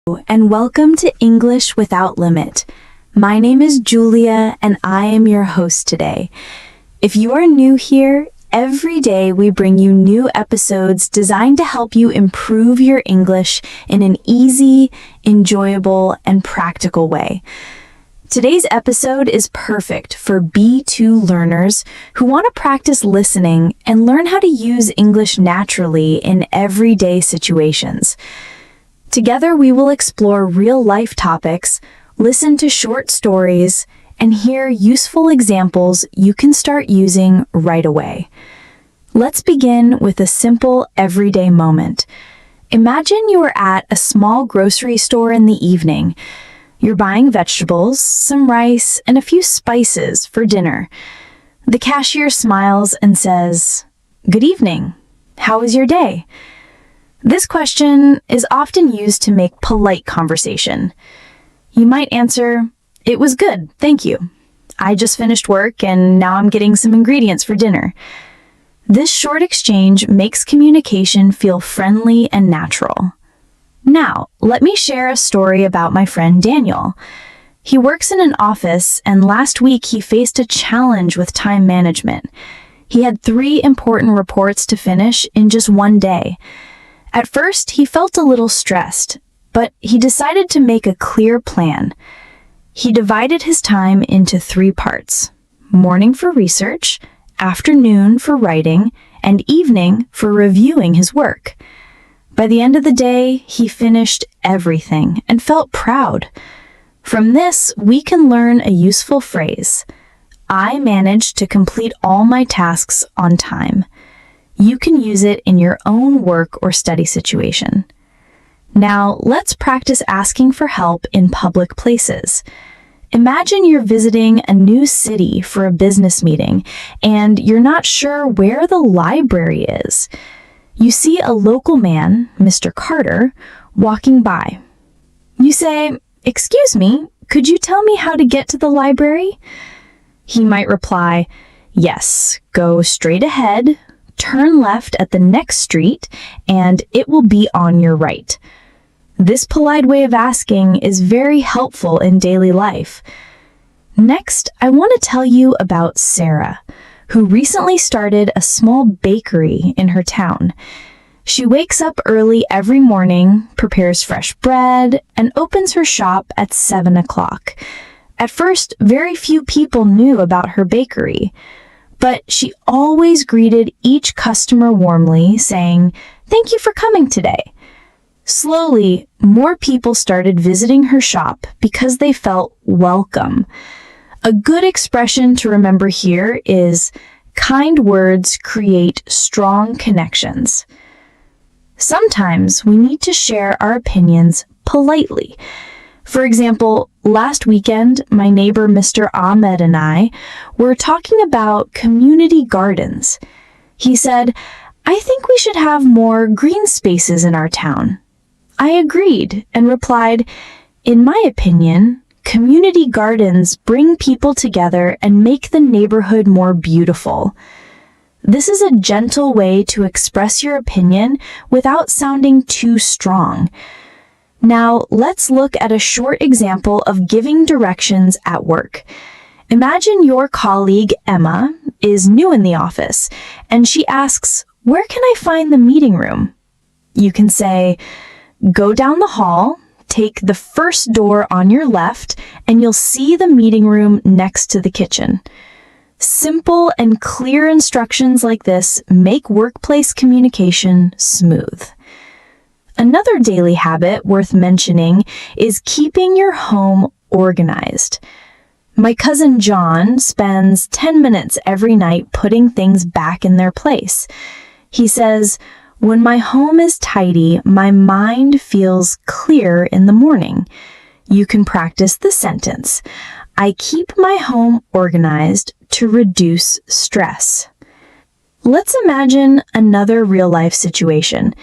And welcome to English Without Limit. My name is Julia, and I am your host today. If you are new here, every day we bring you new episodes designed to help you improve your English in an easy, enjoyable, and practical way. Today's episode is perfect for B2 learners who want to practice listening and learn how to use English naturally in everyday situations. Together, we will explore real-life topics, listen to short stories, and hear useful examples you can start using right away. Let's begin with a simple everyday moment. Imagine you are at a small grocery store in the evening. You're buying vegetables, some rice, and a few spices for dinner. The cashier smiles and says, "Good evening. How was your day?" This question is often used to make polite conversation. You might answer, "It was good, thank you. I just finished work and now I'm getting some ingredients for dinner." This short exchange makes communication feel friendly and natural. Now, let me share a story about my friend Daniel. He works in an office, and last week he faced a challenge with time management. He had 3 important reports to finish in just one day. At first, he felt a little stressed, but he decided to make a clear plan. He divided his time into 3 parts: morning for research, afternoon for writing, and evening for reviewing his work. By the end of the day, he finished everything and felt proud. From this, we can learn a useful phrase: I managed to complete all my tasks on time. You can use it in your own work or study situation. Now, let's practice asking for help in public places. Imagine you're visiting a new city for a business meeting, and you're not sure where the library is. You see a local man, Mr. Carter, walking by. You say, "Excuse me, could you tell me how to get to the library?" He might reply, "Yes, go straight ahead, turn left at the next street, and it will be on your right." This polite way of asking is very helpful in daily life. Next, I want to tell you about Sarah, who recently started a small bakery in her town. She wakes up early every morning, prepares fresh bread, and opens her shop at 7 o'clock. At first, very few people knew about her bakery, but she always greeted each customer warmly, saying, "Thank you for coming today." Slowly, more people started visiting her shop because they felt welcome. A good expression to remember here is, kind words create strong connections. Sometimes we need to share our opinions politely. For example, last weekend, my neighbor Mr. Ahmed and I were talking about community gardens. He said, "I think we should have more green spaces in our town." I agreed and replied, "In my opinion, community gardens bring people together and make the neighborhood more beautiful." This is a gentle way to express your opinion without sounding too strong. Now, let's look at a short example of giving directions at work. Imagine your colleague, Emma, is new in the office, and she asks, "Where can I find the meeting room?" You can say, "Go down the hall, take the first door on your left, and you'll see the meeting room next to the kitchen." Simple and clear instructions like this make workplace communication smooth. Another daily habit worth mentioning is keeping your home organized. My cousin John spends 10 minutes every night putting things back in their place. He says, "When my home is tidy, my mind feels clear in the morning." You can practice the sentence, "I keep my home organized to reduce stress." Let's imagine another real-life situation,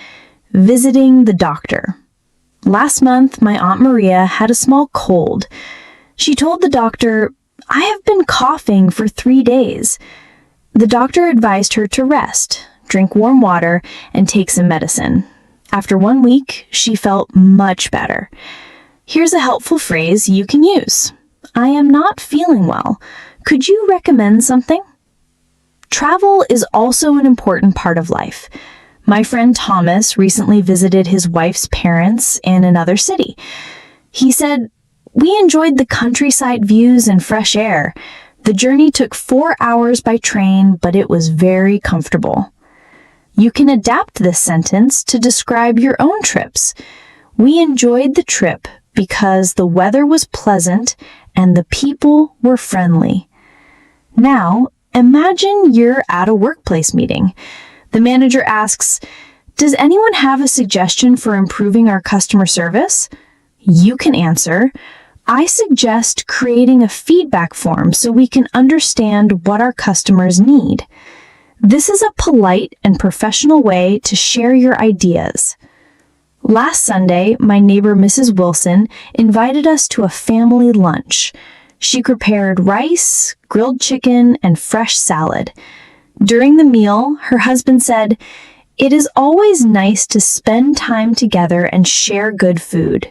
visiting the doctor. Last month, my Aunt Maria had a small cold. She told the doctor, "I have been coughing for 3 days." The doctor advised her to rest, drink warm water, and take some medicine. After 1 week, she felt much better. Here's a helpful phrase you can use. I am not feeling well. Could you recommend something? Travel is also an important part of life. My friend Thomas recently visited his wife's parents in another city. He said, "We enjoyed the countryside views and fresh air. The journey took 4 hours by train, but it was very comfortable." You can adapt this sentence to describe your own trips. We enjoyed the trip because the weather was pleasant and the people were friendly. Now, imagine you're at a workplace meeting. The manager asks, "Does anyone have a suggestion for improving our customer service?" You can answer, "I suggest creating a feedback form so we can understand what our customers need." This is a polite and professional way to share your ideas. Last Sunday, my neighbor Mrs. Wilson invited us to a family lunch. She prepared rice, grilled chicken, and fresh salad. During the meal, her husband said, "It is always nice to spend time together and share good food."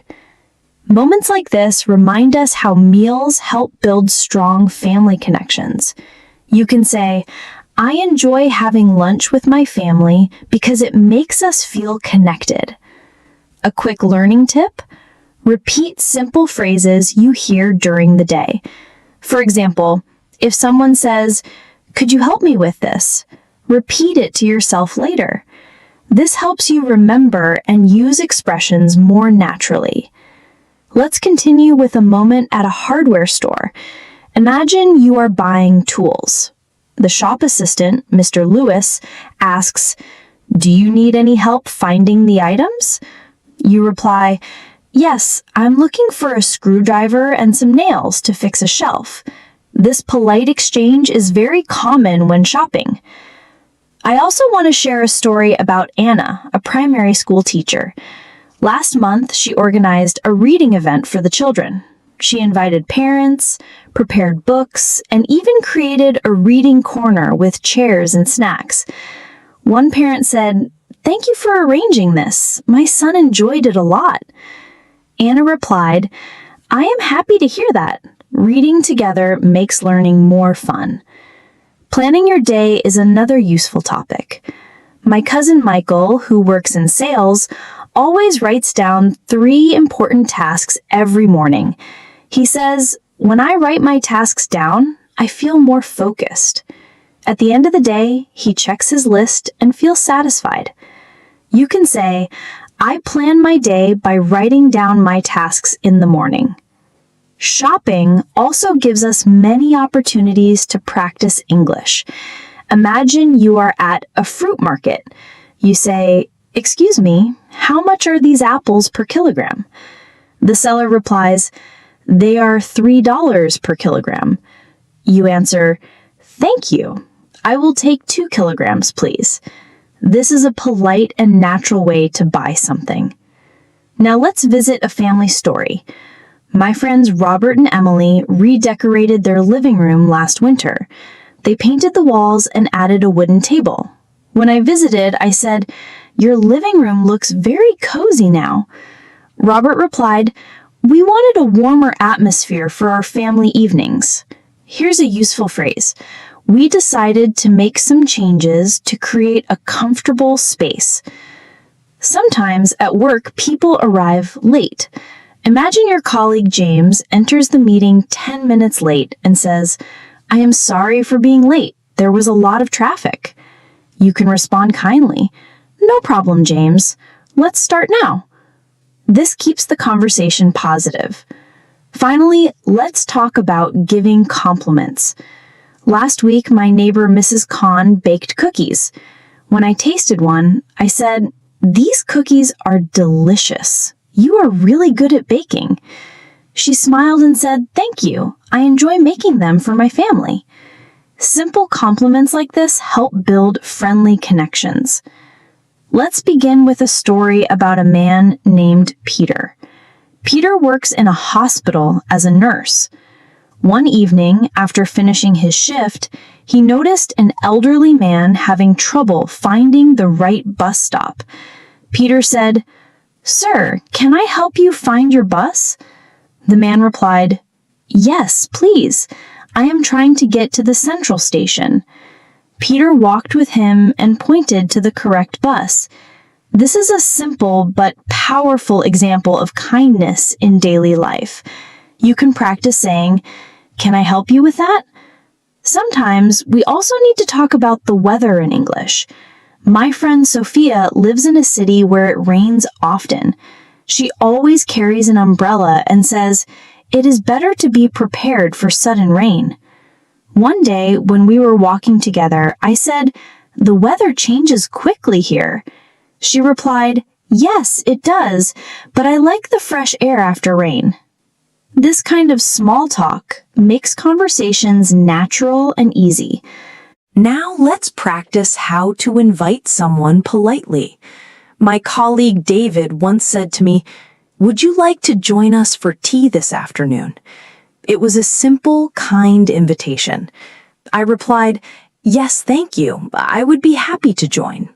Moments like this remind us how meals help build strong family connections. You can say, "I enjoy having lunch with my family because it makes us feel connected." A quick learning tip: repeat simple phrases you hear during the day. For example, if someone says, "Could you help me with this?" repeat it to yourself later. This helps you remember and use expressions more naturally. Let's continue with a moment at a hardware store. Imagine you are buying tools. The shop assistant, Mr. Lewis, asks, "Do you need any help finding the items?" You reply, "Yes, I'm looking for a screwdriver and some nails to fix a shelf." This polite exchange is very common when shopping. I also want to share a story about Anna, a primary school teacher. Last month, she organized a reading event for the children. She invited parents, prepared books, and even created a reading corner with chairs and snacks. One parent said, "Thank you for arranging this. My son enjoyed it a lot." Anna replied, "I am happy to hear that. Reading together makes learning more fun." Planning your day is another useful topic. My cousin Michael, who works in sales, always writes down 3 important tasks every morning. He says, "When I write my tasks down, I feel more focused." At the end of the day, he checks his list and feels satisfied. You can say, "I plan my day by writing down my tasks in the morning." Shopping also gives us many opportunities to practice English. Imagine you are at a fruit market. You say, "Excuse me, how much are these apples per kilogram?" The seller replies, "They are $3 per kilogram." You answer, "Thank you. I will take 2 kilograms, please." This is a polite and natural way to buy something. Now let's visit a family story. My friends Robert and Emily redecorated their living room last winter. They painted the walls and added a wooden table. When I visited, I said, "Your living room looks very cozy now." Robert replied, "We wanted a warmer atmosphere for our family evenings." Here's a useful phrase. We decided to make some changes to create a comfortable space. Sometimes at work, people arrive late. Imagine your colleague James enters the meeting 10 minutes late and says, "I am sorry for being late. There was a lot of traffic." You can respond kindly, "No problem, James. Let's start now." This keeps the conversation positive. Finally, let's talk about giving compliments. Last week, my neighbor Mrs. Kahn baked cookies. When I tasted one, I said, "These cookies are delicious. You are really good at baking." She smiled and said, "Thank you. I enjoy making them for my family." Simple compliments like this help build friendly connections. Let's begin with a story about a man named Peter. Peter works in a hospital as a nurse. One evening, after finishing his shift, he noticed an elderly man having trouble finding the right bus stop. Peter said, "Sir, can I help you find your bus?" The man replied, "Yes, please. I am trying to get to the central station." Peter walked with him and pointed to the correct bus. This is a simple but powerful example of kindness in daily life. You can practice saying, "Can I help you with that?" Sometimes we also need to talk about the weather in English. My friend Sophia lives in a city where it rains often. She always carries an umbrella and says, "It is better to be prepared for sudden rain." One day when we were walking together, I said, "The weather changes quickly here." She replied, "Yes, it does, but I like the fresh air after rain." This kind of small talk makes conversations natural and easy. Now let's practice how to invite someone politely. My colleague David once said to me, "Would you like to join us for tea this afternoon?" It was a simple, kind invitation. I replied, "Yes, thank you. I would be happy to join."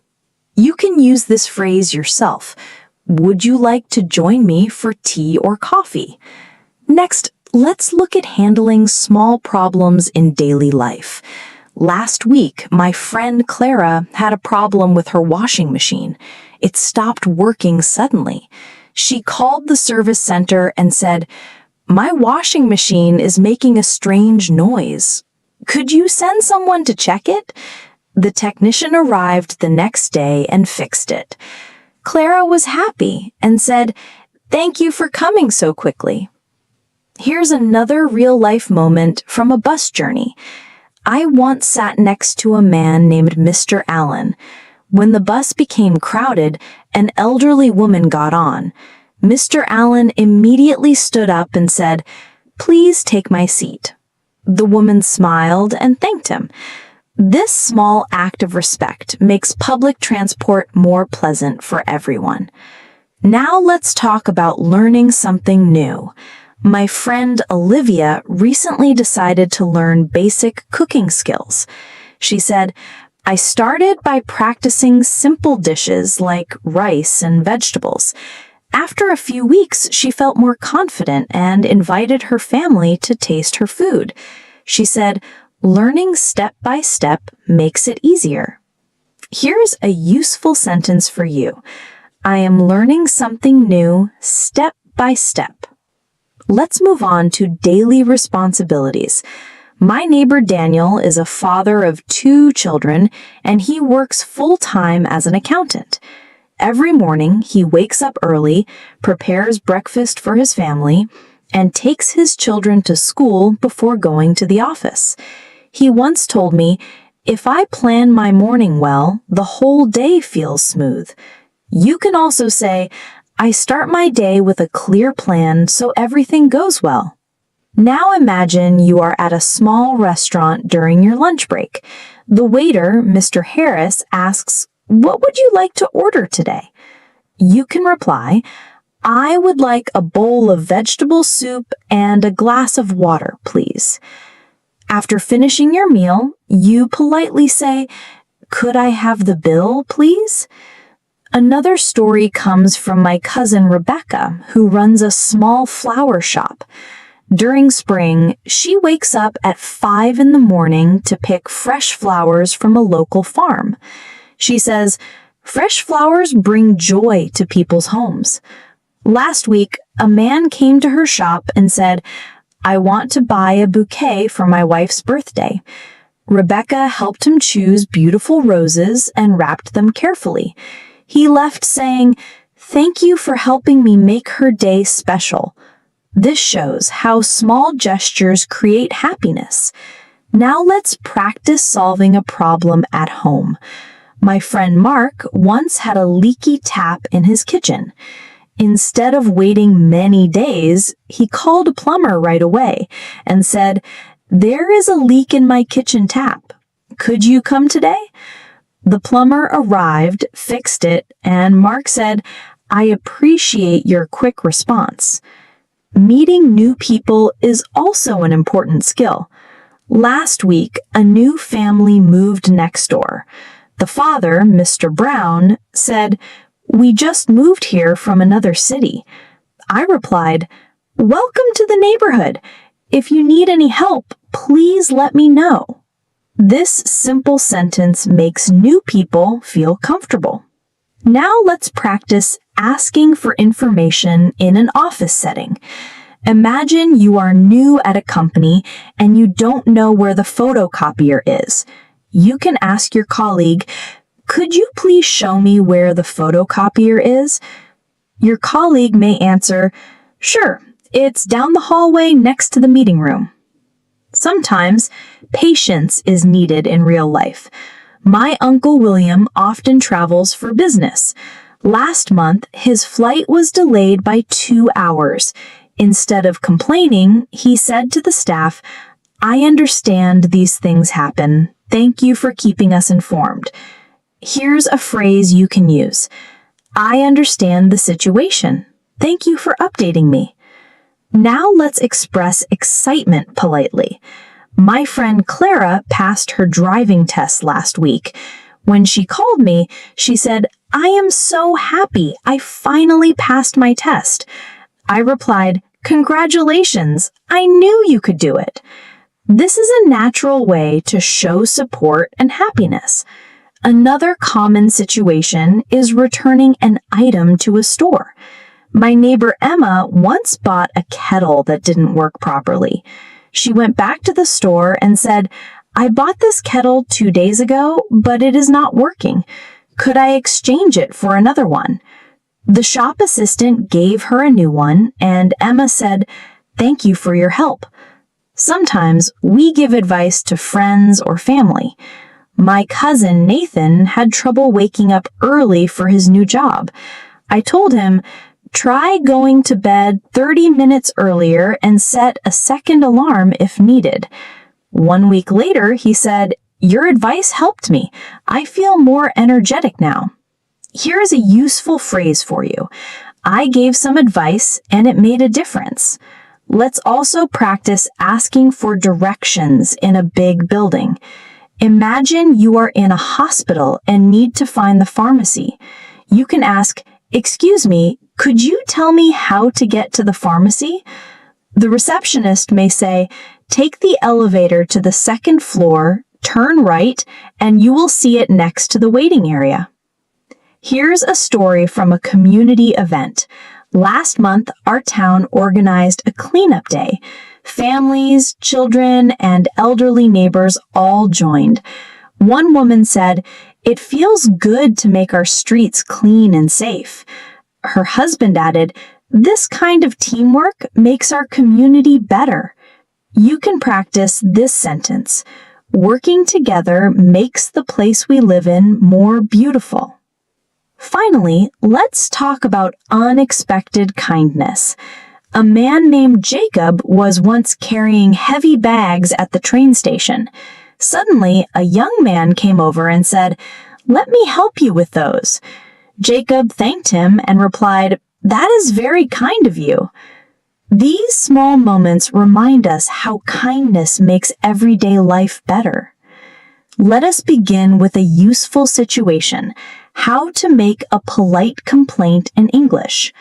You can use this phrase yourself. Would you like to join me for tea or coffee? Next, let's look at handling small problems in daily life. Last week, my friend Clara had a problem with her washing machine. It stopped working suddenly. She called the service center and said, "My washing machine is making a strange noise. Could you send someone to check it?" The technician arrived the next day and fixed it. Clara was happy and said, "Thank you for coming so quickly." Here's another real-life moment from a bus journey. I once sat next to a man named Mr. Allen. When the bus became crowded, an elderly woman got on. Mr. Allen immediately stood up and said, "Please take my seat." The woman smiled and thanked him. This small act of respect makes public transport more pleasant for everyone. Now let's talk about learning something new. My friend Olivia recently decided to learn basic cooking skills. She said, "I started by practicing simple dishes like rice and vegetables. After a few weeks, she felt more confident and invited her family to taste her food." She said, "Learning step by step makes it easier." Here's a useful sentence for you. I am learning something new step by step. Let's move on to daily responsibilities. My neighbor Daniel is a father of 2 children, and he works full-time as an accountant. Every morning, he wakes up early, prepares breakfast for his family, and takes his children to school before going to the office. He once told me, "If I plan my morning well, the whole day feels smooth." You can also say, "I start my day with a clear plan so everything goes well." Now imagine you are at a small restaurant during your lunch break. The waiter, Mr. Harris, asks, "What would you like to order today?" You can reply, "I would like a bowl of vegetable soup and a glass of water, please." After finishing your meal, you politely say, "Could I have the bill, please?" Another story comes from my cousin Rebecca, who runs a small flower shop. During spring, she wakes up at 5 in the morning to pick fresh flowers from a local farm. She says, "Fresh flowers bring joy to people's homes." Last week, a man came to her shop and said, "I want to buy a bouquet for my wife's birthday." Rebecca helped him choose beautiful roses and wrapped them carefully. He left saying, "Thank you for helping me make her day special." This shows how small gestures create happiness. Now let's practice solving a problem at home. My friend Mark once had a leaky tap in his kitchen. Instead of waiting many days, he called a plumber right away and said, "There is a leak in my kitchen tap. Could you come today?" The plumber arrived, fixed it, and Mark said, "I appreciate your quick response." Meeting new people is also an important skill. Last week, a new family moved next door. The father, Mr. Brown, said, "We just moved here from another city." I replied, "Welcome to the neighborhood. If you need any help, please let me know." This simple sentence makes new people feel comfortable. Now let's practice asking for information in an office setting. Imagine you are new at a company and you don't know where the photocopier is. You can ask your colleague, "Could you please show me where the photocopier is?" Your colleague may answer, "Sure, it's down the hallway next to the meeting room." Sometimes patience is needed in real life. My Uncle William often travels for business. Last month, his flight was delayed by 2 hours. Instead of complaining, he said to the staff, "I understand these things happen. Thank you for keeping us informed." Here's a phrase you can use. "I understand the situation. Thank you for updating me." Now let's express excitement politely. My friend Clara passed her driving test last week. When she called me, she said, "I am so happy. I finally passed my test." I replied, "Congratulations. I knew you could do it." This is a natural way to show support and happiness. Another common situation is returning an item to a store. My neighbor Emma once bought a kettle that didn't work properly. She went back to the store and said, "I bought this kettle 2 days ago, but it is not working. Could I exchange it for another one?" The shop assistant gave her a new one, and Emma said, "Thank you for your help." Sometimes we give advice to friends or family. My cousin Nathan had trouble waking up early for his new job. I told him, "Try going to bed 30 minutes earlier and set a second alarm if needed." 1 week later, he said, "Your advice helped me. I feel more energetic now." Here is a useful phrase for you. I gave some advice and it made a difference. Let's also practice asking for directions in a big building. Imagine you are in a hospital and need to find the pharmacy. You can ask, "Excuse me, could you tell me how to get to the pharmacy?" The receptionist may say, "Take the elevator to the 2nd floor, turn right, and you will see it next to the waiting area." Here's a story from a community event. Last month, our town organized a cleanup day. Families, children, and elderly neighbors all joined. One woman said, "It feels good to make our streets clean and safe." Her husband added, "This kind of teamwork makes our community better." You can practice this sentence. Working together makes the place we live in more beautiful. Finally, let's talk about unexpected kindness. A man named Jacob was once carrying heavy bags at the train station. Suddenly, a young man came over and said, "Let me help you with those." Jacob thanked him and replied, "That is very kind of you." These small moments remind us how kindness makes everyday life better. Let us begin with a useful situation: how to make a polite complaint in English.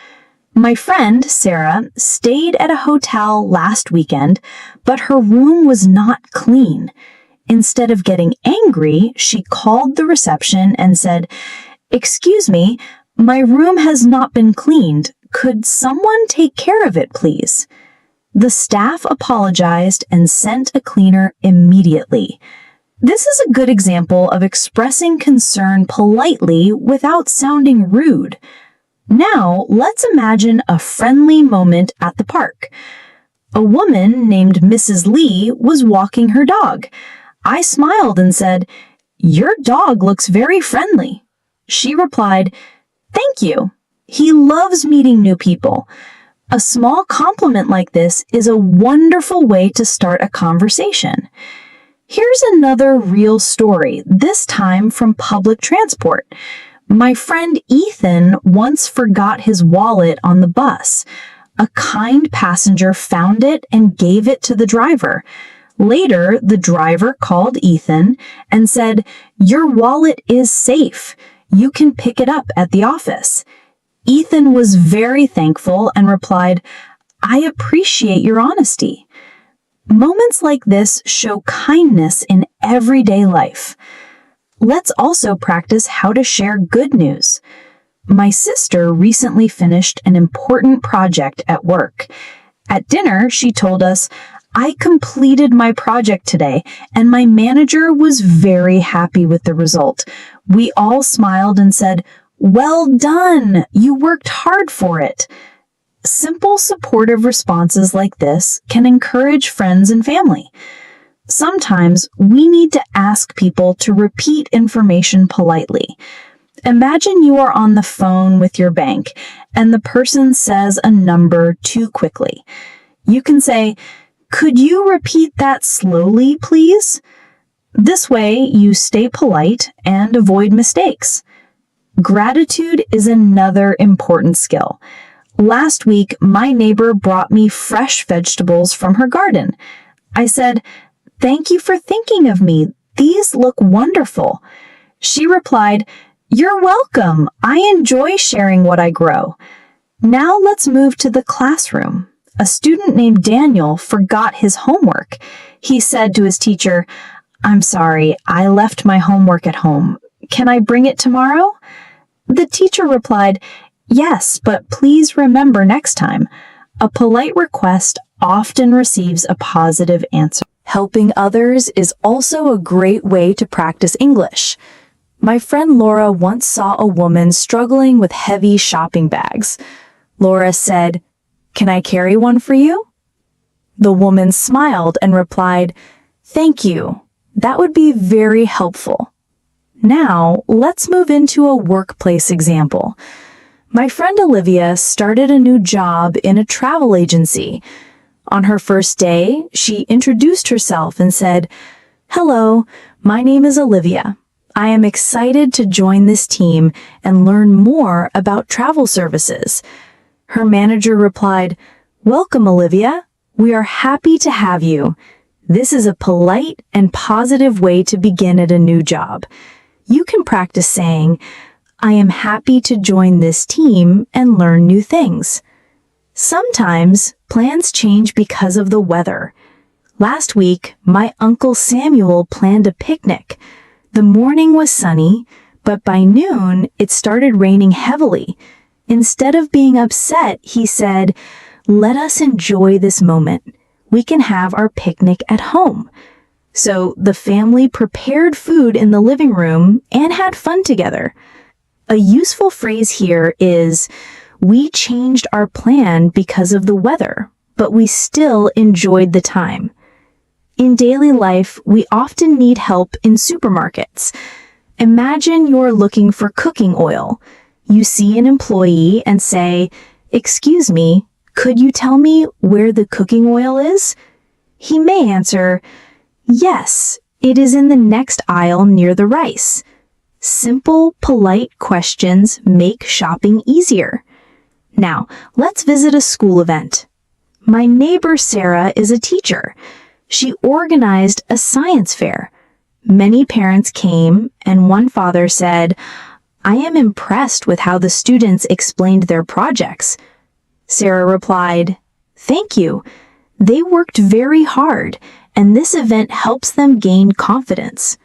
My friend, Sarah, stayed at a hotel last weekend, but her room was not clean. Instead of getting angry, she called the reception and said, "Excuse me, my room has not been cleaned. Could someone take care of it, please?" The staff apologized and sent a cleaner immediately. This is a good example of expressing concern politely without sounding rude. Now, let's imagine a friendly moment at the park. A woman named Mrs. Lee was walking her dog. I smiled and said, "Your dog looks very friendly." She replied, "Thank you. He loves meeting new people." A small compliment like this is a wonderful way to start a conversation. Here's another real story, this time from public transport. My friend Ethan once forgot his wallet on the bus. A kind passenger found it and gave it to the driver. Later, the driver called Ethan and said, "Your wallet is safe. You can pick it up at the office." Ethan was very thankful and replied, "I appreciate your honesty." Moments like this show kindness in everyday life. Let's also practice how to share good news. My sister recently finished an important project at work. At dinner, she told us, "I completed my project today, and my manager was very happy with the result. We all smiled and said, 'Well done! You worked hard for it.'" Simple, supportive responses like this can encourage friends and family. Sometimes we need to ask people to repeat information politely. Imagine you are on the phone with your bank and the person says a number too quickly. You can say, "Could you repeat that slowly, please?" This way, you stay polite and avoid mistakes. Gratitude is another important skill. Last week, my neighbor brought me fresh vegetables from her garden. I said, "Thank you for thinking of me. These look wonderful." She replied, "You're welcome. I enjoy sharing what I grow." Now let's move to the classroom. A student named Daniel forgot his homework. He said to his teacher, "I'm sorry, I left my homework at home. Can I bring it tomorrow?" The teacher replied, "Yes, but please remember next time." A polite request often receives a positive answer. Helping others is also a great way to practice English. My friend Laura once saw a woman struggling with heavy shopping bags. Laura said, "Can I carry one for you?" The woman smiled and replied, "Thank you. That would be very helpful." Now, let's move into a workplace example. My friend Olivia started a new job in a travel agency. On her first day, she introduced herself and said, "Hello, my name is Olivia. I am excited to join this team and learn more about travel services." Her manager replied, "Welcome, Olivia. We are happy to have you." This is a polite and positive way to begin at a new job. You can practice saying, "I am happy to join this team and learn new things." Sometimes plans change because of the weather. Last week, my Uncle Samuel planned a picnic. The morning was sunny, but by noon it started raining heavily. Instead of being upset, he said, "Let us enjoy this moment. We can have our picnic at home." So the family prepared food in the living room and had fun together. A useful phrase here is, "We changed our plan because of the weather, but we still enjoyed the time." In daily life, we often need help in supermarkets. Imagine you're looking for cooking oil. You see an employee and say, "Excuse me, could you tell me where the cooking oil is?" He may answer, "Yes, it is in the next aisle near the rice." Simple, polite questions make shopping easier. Now, let's visit a school event. My neighbor Sarah is a teacher. She organized a science fair. Many parents came, and one father said, "I am impressed with how the students explained their projects." Sarah replied, "Thank you. They worked very hard, and this event helps them gain confidence."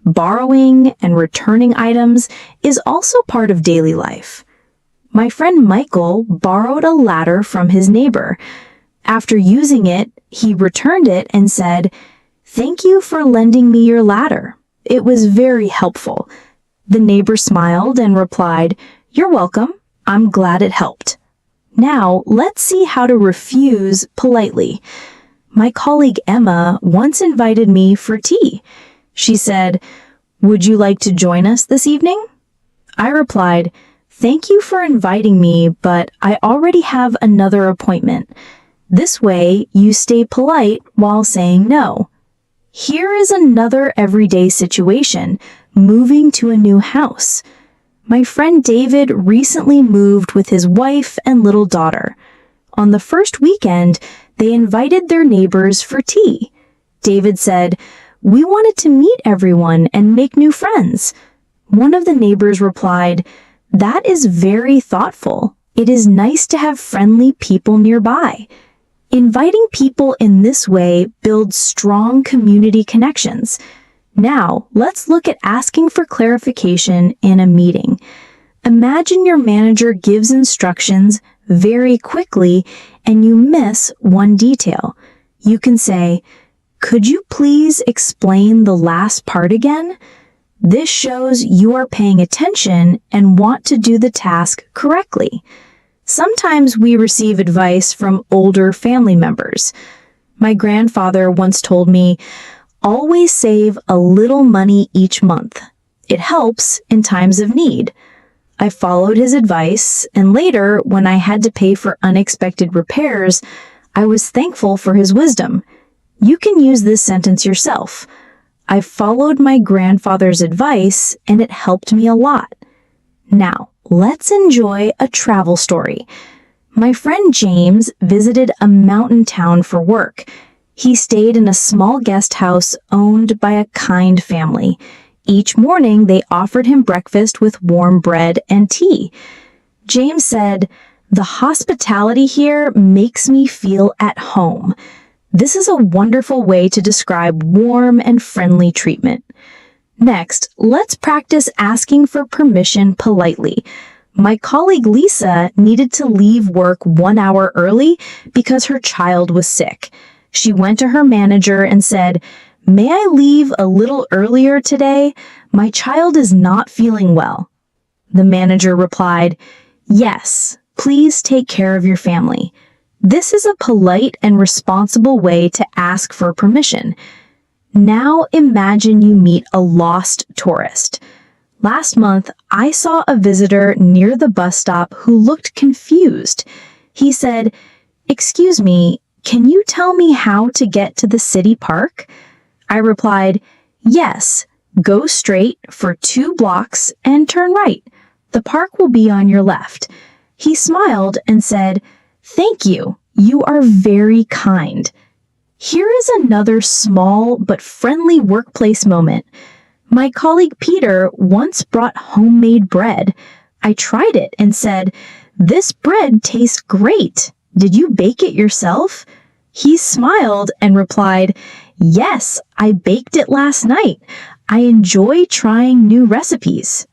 Borrowing and returning items is also part of daily life. My friend Michael borrowed a ladder from his neighbor. After using it, he returned it and said, "Thank you for lending me your ladder. It was very helpful." The neighbor smiled and replied, "You're welcome. I'm glad it helped." Now, let's see how to refuse politely. My colleague Emma once invited me for tea. She said, "Would you like to join us this evening?" I replied, "Thank you for inviting me, but I already have another appointment." This way, you stay polite while saying no. Here is another everyday situation, moving to a new house. My friend David recently moved with his wife and little daughter. On the first weekend, they invited their neighbors for tea. David said, "We wanted to meet everyone and make new friends." One of the neighbors replied, That is very thoughtful. It is nice to have friendly people nearby. Inviting people in this way builds strong community connections. Now, let's look at asking for clarification in a meeting. Imagine your manager gives instructions very quickly and you miss one detail. You can say, "Could you please explain the last part again?" This shows you are paying attention and want to do the task correctly. Sometimes we receive advice from older family members. My grandfather once told me, "Always save a little money each month. It helps in times of need." I followed his advice, and later, when I had to pay for unexpected repairs, I was thankful for his wisdom. You can use this sentence yourself. I followed my grandfather's advice, and it helped me a lot. Now, let's enjoy a travel story. My friend James visited a mountain town for work. He stayed in a small guest house owned by a kind family. Each morning, they offered him breakfast with warm bread and tea. James said, "The hospitality here makes me feel at home." This is a wonderful way to describe warm and friendly treatment. Next, let's practice asking for permission politely. My colleague Lisa needed to leave work 1 hour early because her child was sick. She went to her manager and said, "May I leave a little earlier today? My child is not feeling well." The manager replied, "Yes, please take care of your family." This is a polite and responsible way to ask for permission. Now imagine you meet a lost tourist. Last month, I saw a visitor near the bus stop who looked confused. He said, "Excuse me, can you tell me how to get to the city park?" I replied, "Yes, go straight for 2 blocks and turn right. The park will be on your left." He smiled and said, "Thank you. You are very kind." Here is another small but friendly workplace moment. My colleague Peter once brought homemade bread. I tried it and said, "This bread tastes great. Did you bake it yourself?" He smiled and replied, "Yes, I baked it last night. I enjoy trying new recipes."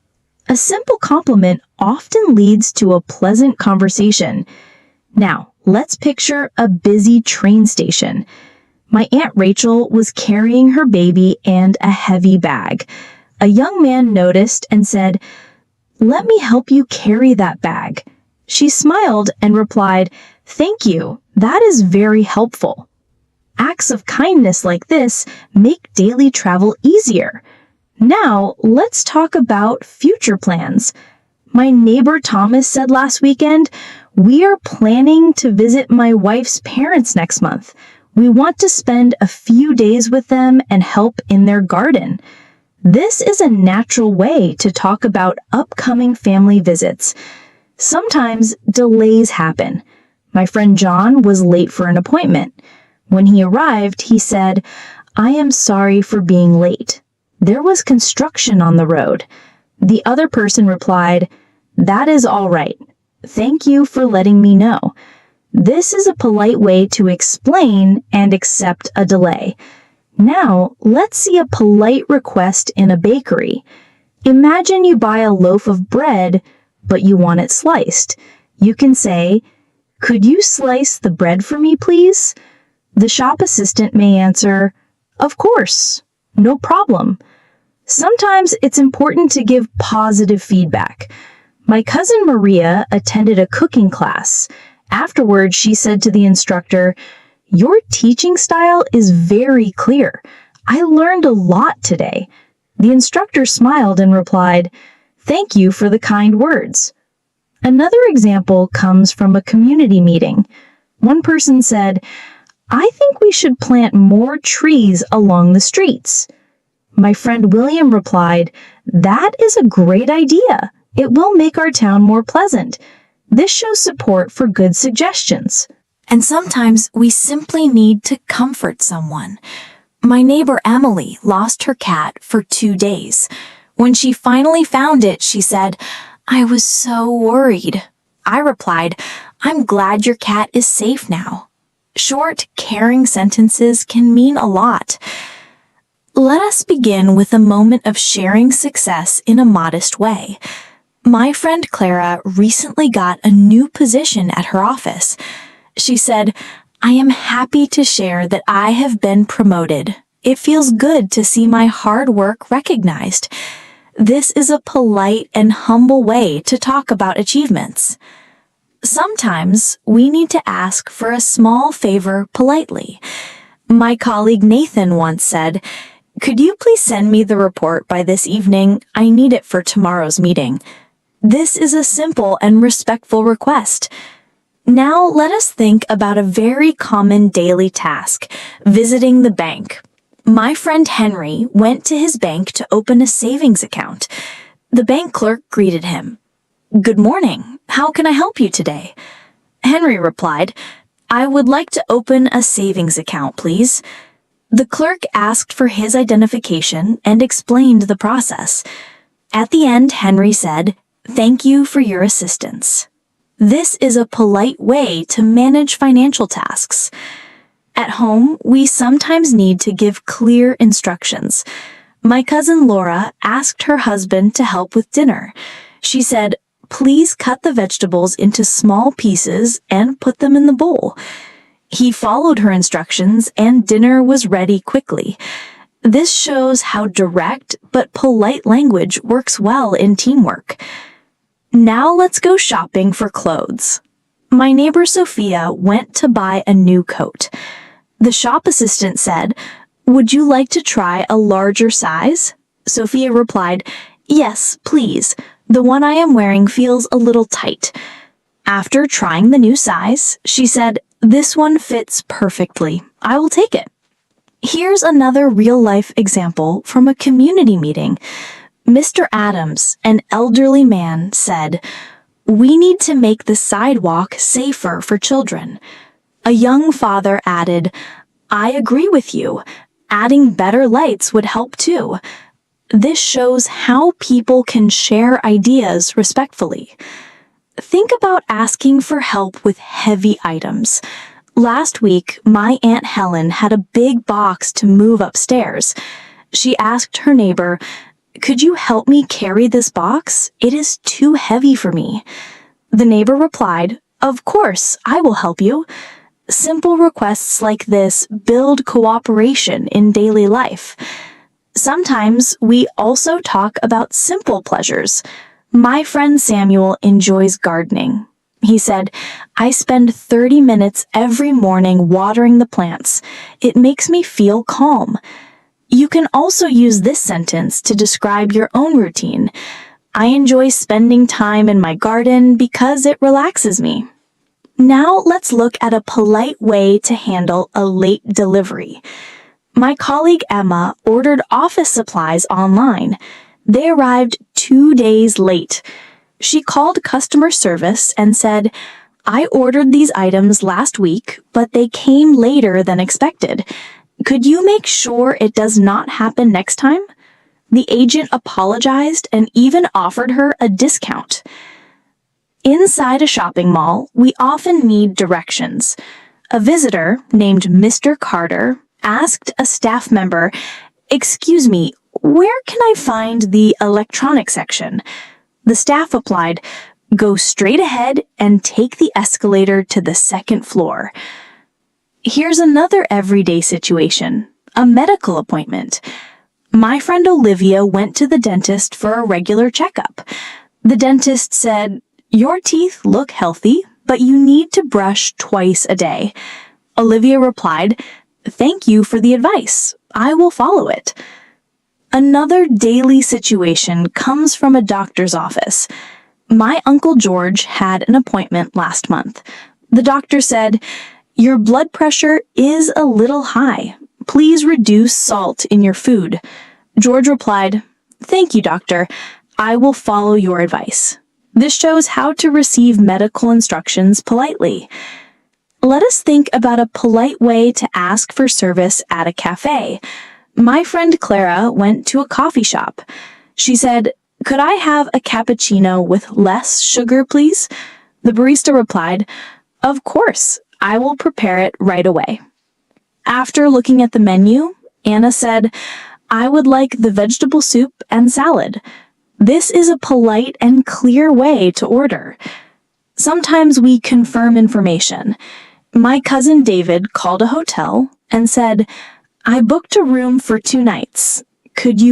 A simple compliment often leads to a pleasant conversation. Now, let's picture a busy train station. My Aunt Rachel was carrying her baby and a heavy bag. A young man noticed and said, "Let me help you carry that bag." She smiled and replied, "Thank you. That is very helpful." Acts of kindness like this make daily travel easier. Now, let's talk about future plans. My neighbor Thomas said last weekend, "We are planning to visit my wife's parents next month. We want to spend a few days with them and help in their garden." This is a natural way to talk about upcoming family visits. Sometimes delays happen. My friend John was late for an appointment. When he arrived, he said, "I am sorry for being late. There was construction on the road." The other person replied, "That is all right. Thank you for letting me know." This is a polite way to explain and accept a delay. Now, let's see a polite request in a bakery. Imagine you buy a loaf of bread, but you want it sliced. You can say, "Could you slice the bread for me, please?" The shop assistant may answer, "Of course, no problem." Sometimes it's important to give positive feedback. My cousin Maria attended a cooking class. Afterwards, she said to the instructor, "Your teaching style is very clear. I learned a lot today." The instructor smiled and replied, "Thank you for the kind words." Another example comes from a community meeting. One person said, "I think we should plant more trees along the streets." My friend William replied, "That is a great idea. It will make our town more pleasant." This shows support for good suggestions. And sometimes we simply need to comfort someone. My neighbor Emily lost her cat for 2 days. When she finally found it, she said, I was so worried. I replied, I'm glad your cat is safe now. Short, caring sentences can mean a lot. Let us begin with a moment of sharing success in a modest way. My friend Clara recently got a new position at her office. She said, I am happy to share that I have been promoted. It feels good to see my hard work recognized. This is a polite and humble way to talk about achievements. Sometimes we need to ask for a small favor politely. My colleague Nathan once said, could you please send me the report by this evening? I need it for tomorrow's meeting. This is a simple and respectful request. Now let us think about a very common daily task, visiting the bank. My friend Henry went to his bank to open a savings account. The bank clerk greeted him. Good morning. How can I help you today? Henry replied, I would like to open a savings account, please. The clerk asked for his identification and explained the process. At the end, Henry said, thank you for your assistance. This is a polite way to manage financial tasks. At home, we sometimes need to give clear instructions. My cousin Laura asked her husband to help with dinner. She said, please cut the vegetables into small pieces and put them in the bowl. He followed her instructions and dinner was ready quickly. This shows how direct but polite language works well in teamwork. Now let's go shopping for clothes. My neighbor Sophia went to buy a new coat. The shop assistant said, would you like to try a larger size? Sophia replied, yes, please. The one I am wearing feels a little tight. After trying the new size, she said, this one fits perfectly. I will take it. Here's another real-life example from a community meeting. Mr. Adams, an elderly man, said, we need to make the sidewalk safer for children. A young father added, I agree with you. Adding better lights would help too. This shows how people can share ideas respectfully. Think about asking for help with heavy items. Last week, my Aunt Helen had a big box to move upstairs. She asked her neighbor, could you help me carry this box? It is too heavy for me. The neighbor replied, of course, I will help you. Simple requests like this build cooperation in daily life. Sometimes we also talk about simple pleasures. My friend Samuel enjoys gardening. He said, I spend 30 minutes every morning watering the plants. It makes me feel calm. You can also use this sentence to describe your own routine. I enjoy spending time in my garden because it relaxes me. Now let's look at a polite way to handle a late delivery. My colleague Emma ordered office supplies online. They arrived 2 days late. She called customer service and said, I ordered these items last week, but they came later than expected. Could you make sure it does not happen next time? The agent apologized and even offered her a discount. Inside a shopping mall, we often need directions. A visitor named Mr. Carter asked a staff member, excuse me, where can I find the electronics section? The staff replied, go straight ahead and take the escalator to the second floor. Here's another everyday situation, a medical appointment. My friend Olivia went to the dentist for a regular checkup. The dentist said, your teeth look healthy, but you need to brush twice a day. Olivia replied, thank you for the advice. I will follow it. Another daily situation comes from a doctor's office. My Uncle George had an appointment last month. The doctor said, your blood pressure is a little high. Please reduce salt in your food. George replied, thank you, doctor. I will follow your advice. This shows how to receive medical instructions politely. Let us think about a polite way to ask for service at a cafe. My friend Clara went to a coffee shop. She said, "Could I have a cappuccino with less sugar, please?" The barista replied, "Of course, I will prepare it right away." After looking at the menu, Anna said, "I would like the vegetable soup and salad." This is a polite and clear way to order. Sometimes we confirm information. My cousin David called a hotel and said, "I booked a room for 2 nights. Could you